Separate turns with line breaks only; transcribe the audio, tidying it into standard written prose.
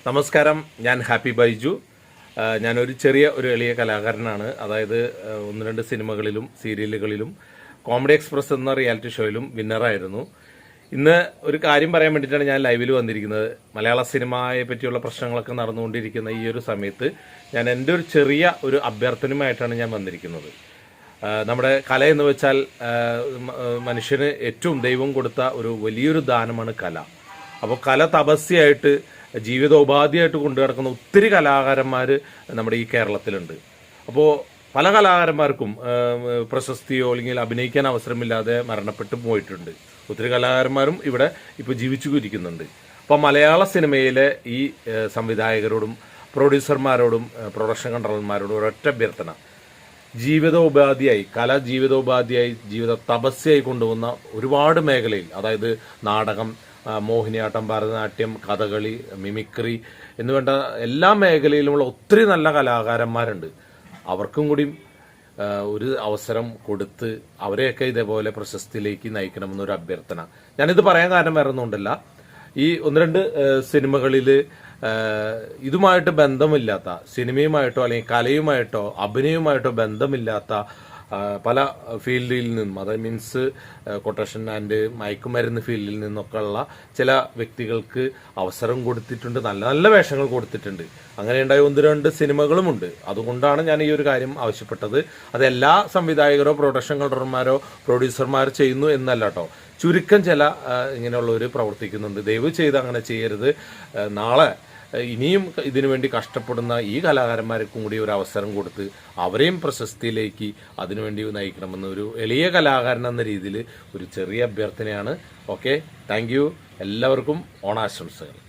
നമസ്കാരം, ഞാൻ ഹാപ്പി ബൈജു. ഞാനൊരു ഒരു എളിയ കലാകാരനാണ്. അതായത് 1-2 സിനിമകളിലും സീരിയലുകളിലും കോമഡി എക്സ്പ്രസ് എന്ന റിയാലിറ്റി ഷോയിലും വിന്നറായിരുന്നു. ഇന്ന് ഒരു കാര്യം പറയാൻ വേണ്ടിയിട്ടാണ് ഞാൻ ലൈവിൽ വന്നിരിക്കുന്നത്. മലയാള സിനിമയെ പറ്റിയുള്ള പ്രശ്നങ്ങളൊക്കെ നടന്നുകൊണ്ടിരിക്കുന്ന ഈ ഒരു സമയത്ത് ഞാൻ എൻ്റെ ഒരു അഭ്യർത്ഥനയുമായിട്ടാണ് ഞാൻ വന്നിരിക്കുന്നത്. നമ്മുടെ കല എന്ന് വെച്ചാൽ മനുഷ്യന് ഏറ്റവും ദൈവം കൊടുത്ത ഒരു വലിയൊരു ദാനമാണ് കല. അപ്പോൾ കല തപസ്യയായിട്ട് ജീവിതോപാധിയായിട്ട് കൊണ്ടു നടക്കുന്ന ഒത്തിരി കലാകാരന്മാർ നമ്മുടെ ഈ കേരളത്തിലുണ്ട്. അപ്പോൾ പല കലാകാരന്മാർക്കും പ്രശസ്തിയോ അല്ലെങ്കിൽ അഭിനയിക്കാൻ അവസരമില്ലാതെ മരണപ്പെട്ടു പോയിട്ടുണ്ട്. ഒത്തിരി കലാകാരന്മാരും ഇവിടെ ഇപ്പോൾ ജീവിച്ചുകൊണ്ടിരിക്കുന്നുണ്ട്. അപ്പോൾ മലയാള സിനിമയിലെ ഈ സംവിധായകരോടും പ്രൊഡ്യൂസർമാരോടും പ്രൊഡക്ഷൻ കൺട്രോളർമാരോടും ഒരൊറ്റ അഭ്യർത്ഥന, ജീവിതോപാധിയായി ജീവിത തപസ്യയായി കൊണ്ടുപോകുന്ന ഒരുപാട് മേഖലയിൽ, അതായത് നാടകം, മോഹിനിയാട്ടം, ഭരതനാട്യം, കഥകളി, മിമിക്രി എന്നുവേണ്ട എല്ലാ മേഖലയിലുമുള്ള ഒത്തിരി നല്ല കലാകാരന്മാരുണ്ട്. അവർക്കും കൂടി ഒരു അവസരം കൊടുത്ത് അവരെയൊക്കെ ഇതേപോലെ പ്രശസ്തിയിലേക്ക് നയിക്കണമെന്നൊരു അഭ്യർത്ഥന. ഞാനിത് പറയാൻ കാരണം വേറെ ഒന്നുകൊണ്ടല്ല, ഈ 1-2 സിനിമകളിൽ ഇതുമായിട്ട് ബന്ധമില്ലാത്ത, സിനിമയുമായിട്ടോ അല്ലെങ്കിൽ കലയുമായിട്ടോ അഭിനയവുമായിട്ടോ ബന്ധമില്ലാത്ത പല ഫീൽഡിൽ നിന്നും, അതായത് മീൻസ് കൊട്ടേഷൻ ആൻഡ് മയക്കുമരുന്ന് ഫീൽഡിൽ നിന്നൊക്കെ ഉള്ള ചില വ്യക്തികൾക്ക് അവസരം കൊടുത്തിട്ടുണ്ട്, നല്ല നല്ല വേഷങ്ങൾ കൊടുത്തിട്ടുണ്ട്. അങ്ങനെ ഉണ്ടായ 1-2 സിനിമകളുമുണ്ട്. അതുകൊണ്ടാണ് ഞാൻ ഈ ഒരു കാര്യം ആവശ്യപ്പെട്ടത്. അതെല്ലാ സംവിധായകരോ പ്രൊഡക്ഷൻ കൺട്രോളർമാരോ പ്രൊഡ്യൂസർമാരോ ചെയ്യുന്നു എന്നല്ല കേട്ടോ. ചുരുക്കം ചില ഇങ്ങനെയുള്ളവർ പ്രവർത്തിക്കുന്നുണ്ട്. ദയവ് ചെയ്ത് അങ്ങനെ ചെയ്യരുത്. നാളെ ഇനിയും ഇതിനുവേണ്ടി കഷ്ടപ്പെടുന്ന ഈ കലാകാരന്മാർക്കും കൂടി ഒരു അവസരം കൊടുത്ത് അവരെയും പ്രശസ്തിയിലേക്ക് അതിനുവേണ്ടി നയിക്കണമെന്ന് ഒരു എളിയ കലാകാരൻ എന്ന രീതിയിൽ ഒരു ചെറിയ അഭ്യർത്ഥനയാണ്. Okay, thank you. എല്ലാവർക്കും ഓണാശംസകൾ.